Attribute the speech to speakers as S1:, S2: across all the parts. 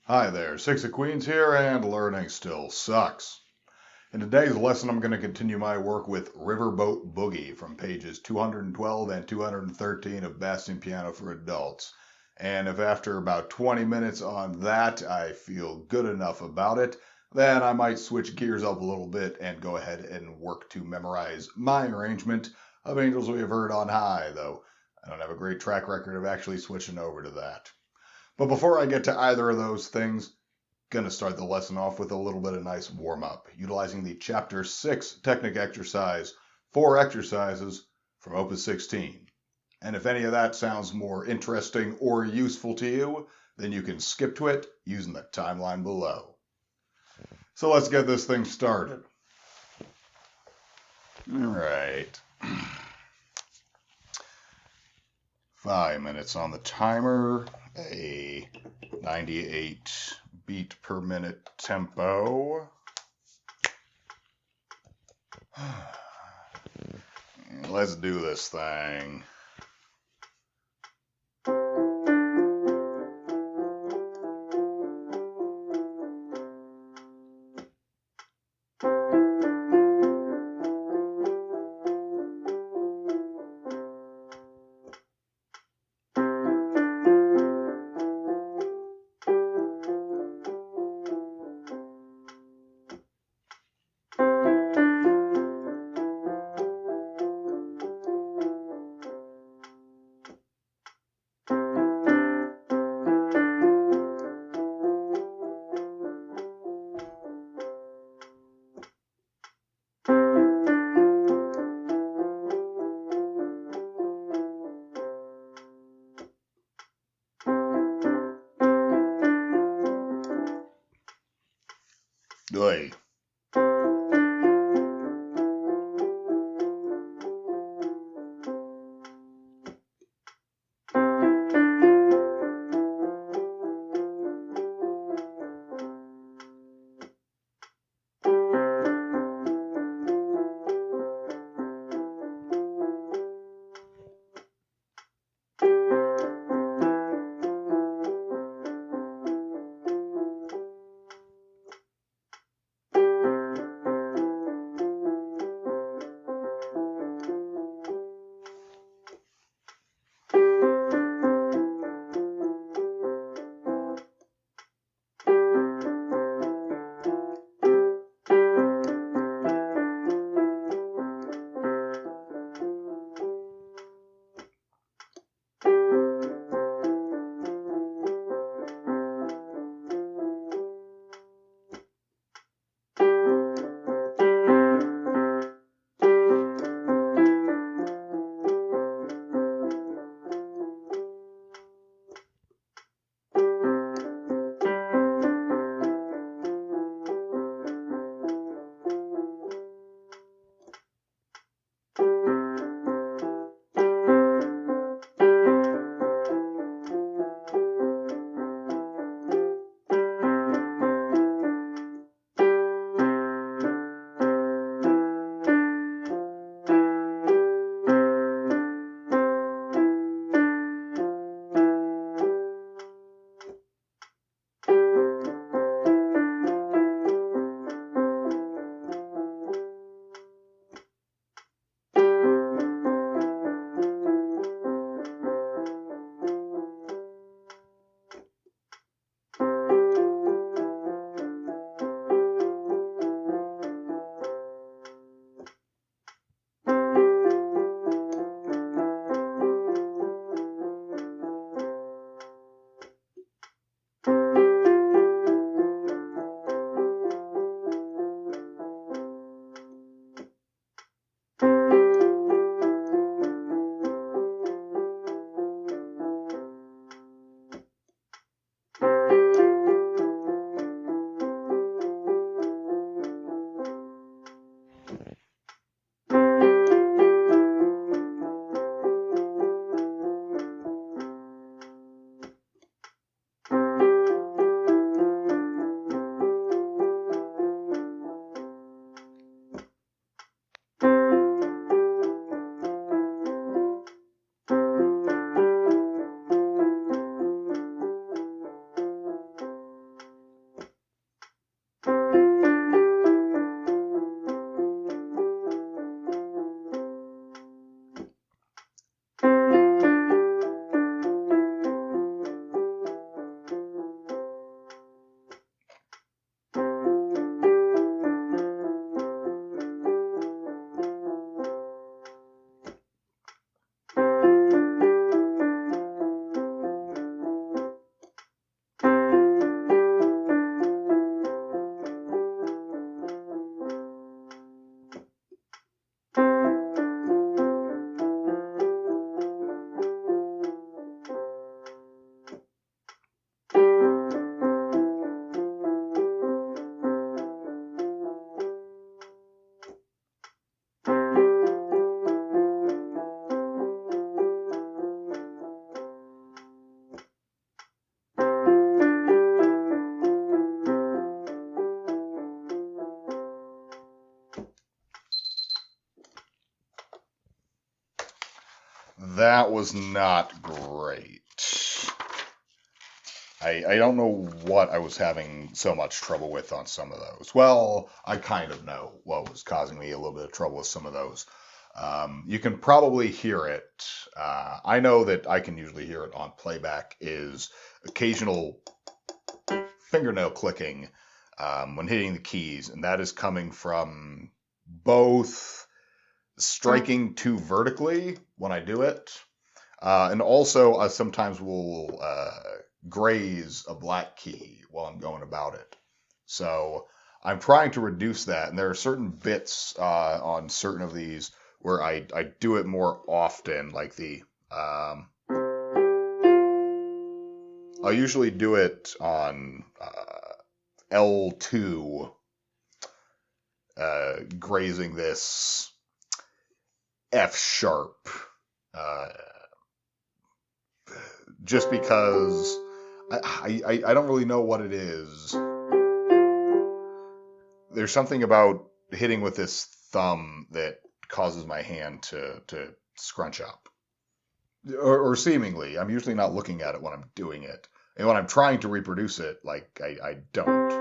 S1: Hi there, Six of Queens here, and learning still sucks. In today's lesson, I'm going to continue my work with Riverboat Boogie from pages 212 and 213 of Bastien Piano for Adults. And if after about 20 minutes on that I feel good enough about it, then I might switch gears up a little bit and go ahead and work to memorize my arrangement of Angels We Have Heard on High, though I don't have a great track record of actually switching over to that. But before I get to either of those things, going to start the lesson off with a little bit of nice warm-up, utilizing the Chapter 6 Technic Exercise, 4 exercises from Opus 16. And if any of that sounds more interesting or useful to you, then you can skip to it using the timeline below. So let's get this thing started. All right. 5 minutes on the timer, a 98 beat per minute tempo. Let's do this thing. Good. that was not great. I don't know what I was having so much trouble with on some of those. Well, I kind of know what was causing me a little bit of trouble with some of those. You can probably hear it. I know that I can usually hear it on playback, is occasional fingernail clicking when hitting the keys, and that is coming from both striking too vertically when I do it, and also I sometimes will graze a black key while I'm going about it. So I'm trying to reduce that, and there are certain bits on certain of these where I do it more often, like the I'll usually do it on L2, grazing this F sharp, just because I don't really know what it is. There's something about hitting with this thumb that causes my hand to scrunch up. Or seemingly. I'm usually not looking at it when I'm doing it. And when I'm trying to reproduce it, like, I don't.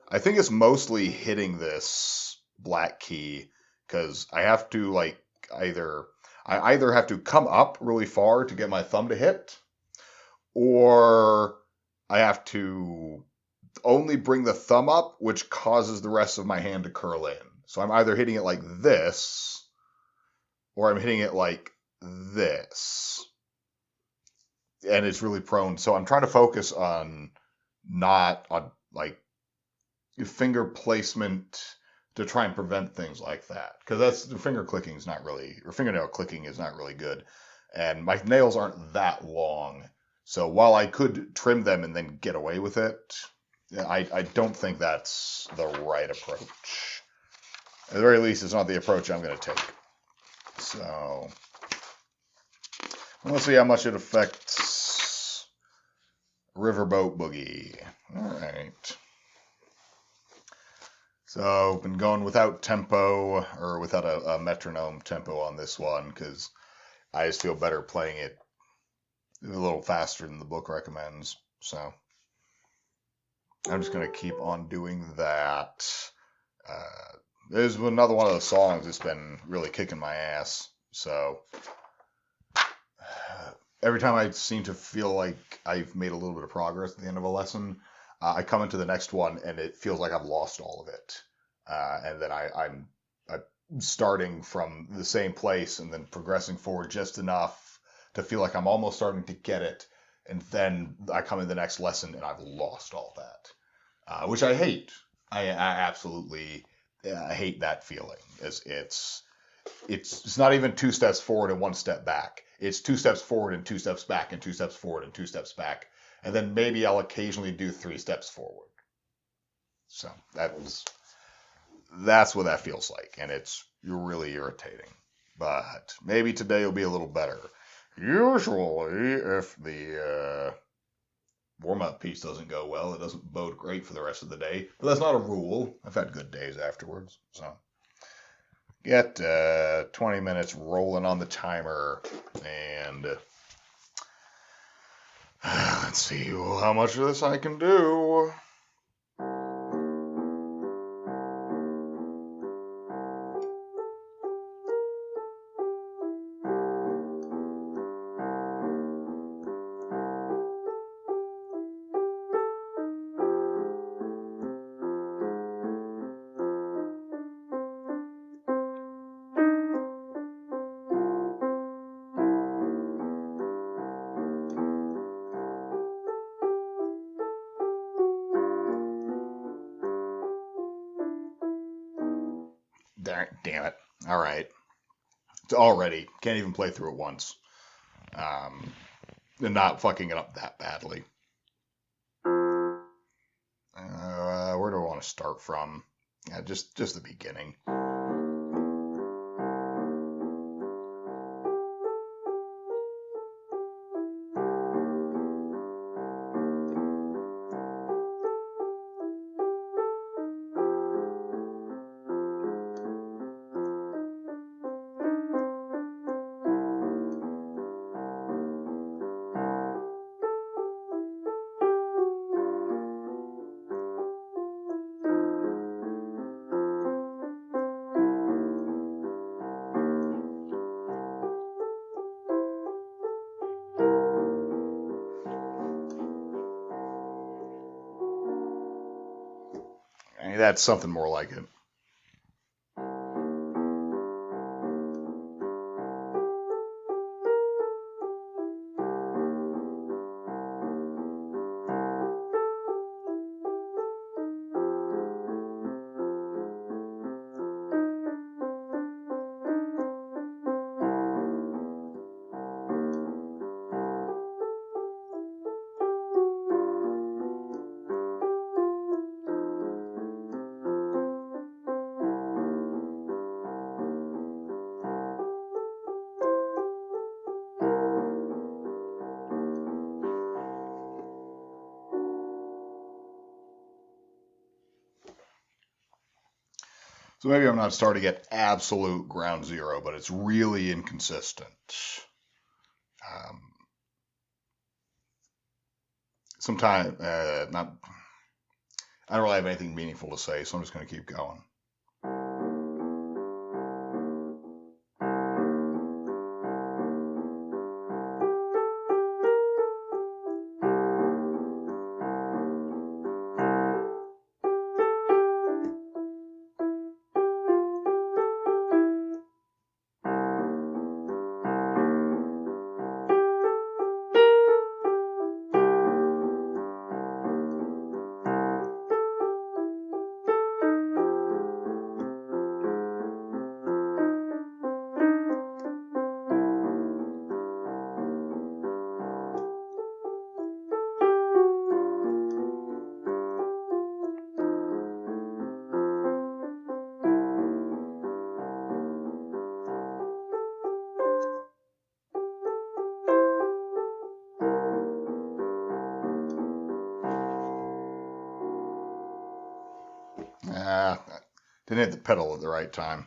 S1: I think it's mostly hitting this black key, because I have to, like, I either have to come up really far to get my thumb to hit, or I have to only bring the thumb up, which causes the rest of my hand to curl in. So I'm either hitting it like this, or I'm hitting it like this. And it's really prone. So I'm trying to focus on not on, like, finger placement to try and prevent things like that. Because that's, the finger clicking is not really, or fingernail clicking is not really good. And my nails aren't that long. So while I could trim them and then get away with it, I don't think that's the right approach. At the very least, it's not the approach I'm going to take. So let's see how much it affects Riverboat Boogie. All right. So been going without tempo, or without a metronome tempo on this one, because I just feel better playing it a little faster than the book recommends. So I'm just going to keep on doing that. There's another one of those songs that's been really kicking my ass. So every time I seem to feel like I've made a little bit of progress at the end of a lesson, I come into the next one and it feels like I've lost all of it. And then I'm starting from the same place and then progressing forward just enough to feel like I'm almost starting to get it. And then I come in the next lesson and I've lost all that, which I hate. I absolutely hate that feeling. It's not even 2 steps forward and 1 step back. It's 2 steps forward and 2 steps back and 2 steps forward and 2 steps back. And then maybe I'll occasionally do 3 steps forward. So that's what that feels like. And it's really irritating. But maybe today will be a little better. Usually, if the warm-up piece doesn't go well, it doesn't bode great for the rest of the day. But that's not a rule. I've had good days afterwards. So get 20 minutes rolling on the timer. And let's see how much of this I can do. Damn it. All right. It's already. Can't even play through it once. And not fucking it up that badly. Where do I want to start from? Just the beginning. That's something more like it. So maybe I'm not starting at absolute ground zero, but it's really inconsistent. Sometimes, not. I don't really have anything meaningful to say, so I'm just going to keep going. Didn't hit the pedal at the right time.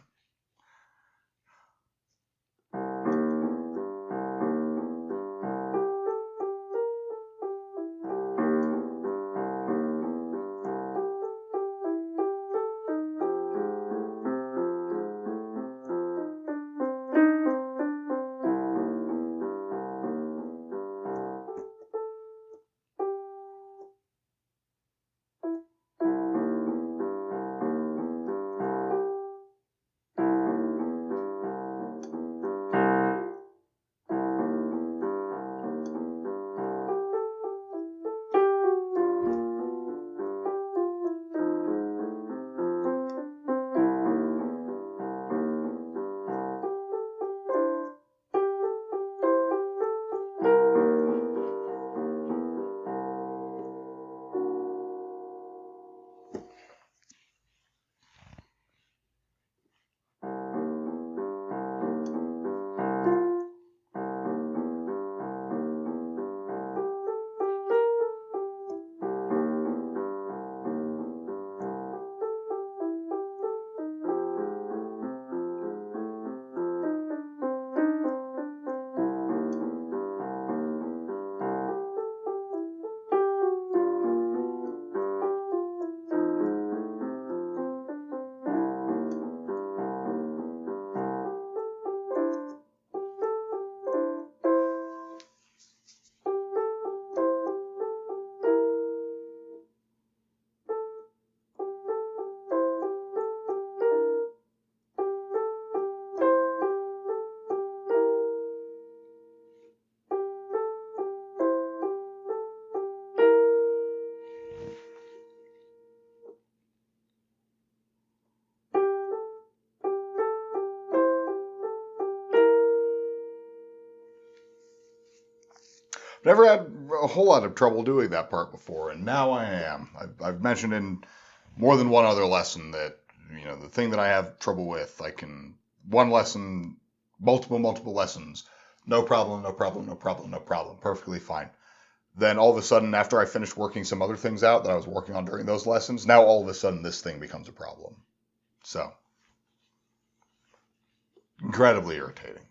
S1: Never had a whole lot of trouble doing that part before, and now I am. I've mentioned in more than one other lesson that, the thing that I have trouble with, I can, one lesson, multiple lessons, no problem, no problem, no problem, no problem, perfectly fine. Then all of a sudden, after I finished working some other things out that I was working on during those lessons, now all of a sudden this thing becomes a problem. So, incredibly irritating.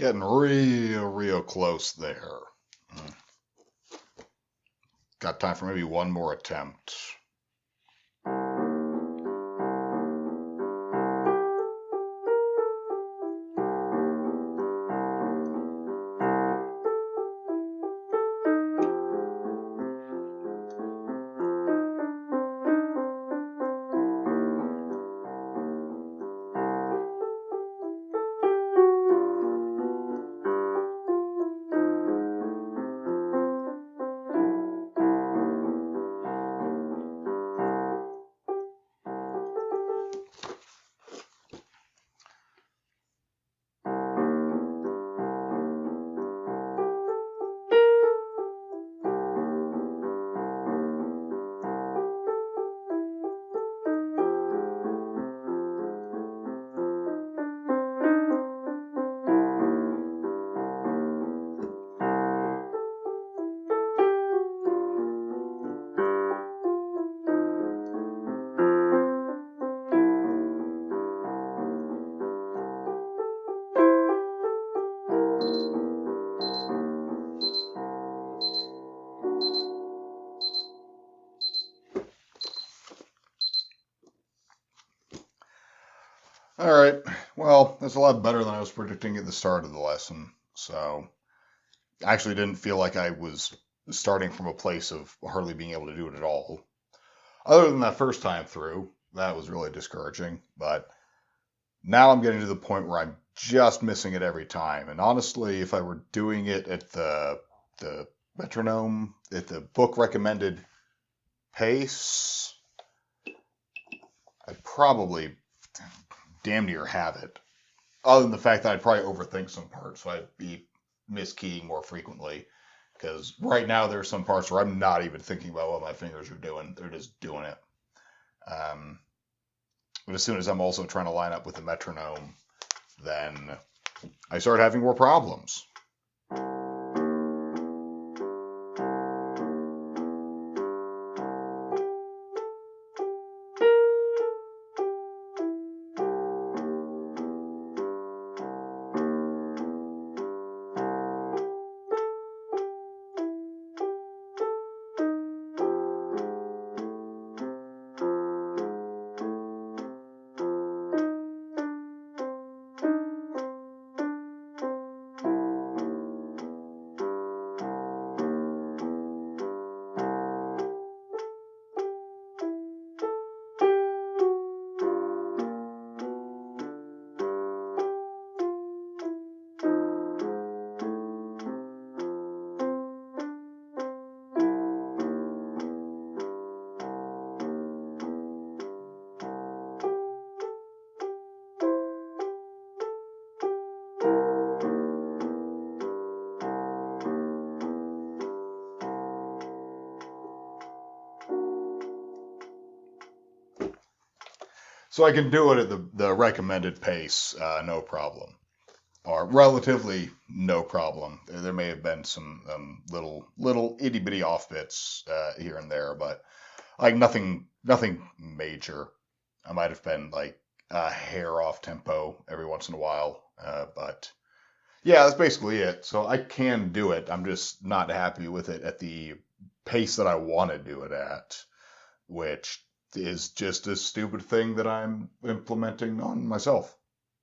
S1: Getting real close there. Got time for maybe one more attempt. All right. Well, that's a lot better than I was predicting at the start of the lesson. So I actually didn't feel like I was starting from a place of hardly being able to do it at all. Other than that first time through, that was really discouraging. But now I'm getting to the point where I'm just missing it every time. And honestly, if I were doing it at the metronome, at the book recommended pace, I'd probably damn near have it. Other than the fact that I'd probably overthink some parts, so I'd be miskeying more frequently. Because right now there's some parts where I'm not even thinking about what my fingers are doing; they're just doing it. But as soon as I'm also trying to line up with the metronome, then I start having more problems. So I can do it at the recommended pace, no problem, or relatively no problem. There may have been some little itty bitty off bits here and there, but like nothing major. I might have been like a hair off tempo every once in a while, but yeah, that's basically it. So I can do it. I'm just not happy with it at the pace that I want to do it at, which is just a stupid thing that I'm implementing on myself.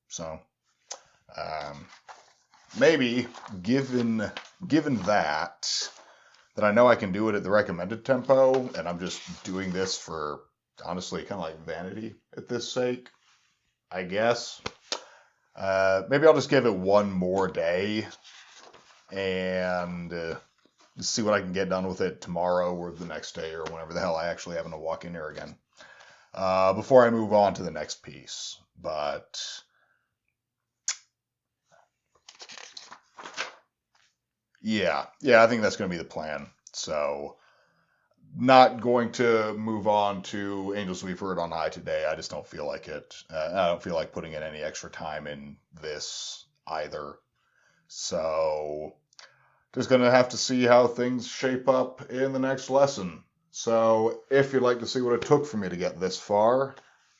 S1: So maybe given that I know I can do it at the recommended tempo, and I'm just doing this for honestly kind of like vanity at this sake, I guess. Maybe I'll just give it one more day and see what I can get done with it tomorrow or the next day or whenever the hell I actually happen to walk in here again, before I move on to the next piece. But yeah, I think that's going to be the plan. So not going to move on to Angels We've Heard on High today. I just don't feel like it. I don't feel like putting in any extra time in this either. So just going to have to see how things shape up in the next lesson. So if you'd like to see what it took for me to get this far,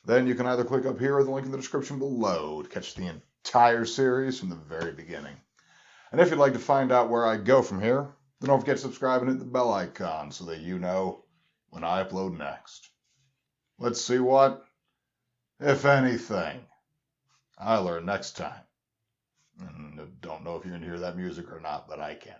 S1: then you can either click up here or the link in the description below to catch the entire series from the very beginning. And if you'd like to find out where I go from here, then don't forget to subscribe and hit the bell icon so that you know when I upload next. Let's see what, if anything, I learn next time. And I don't know if you're going to hear that music or not, but I can.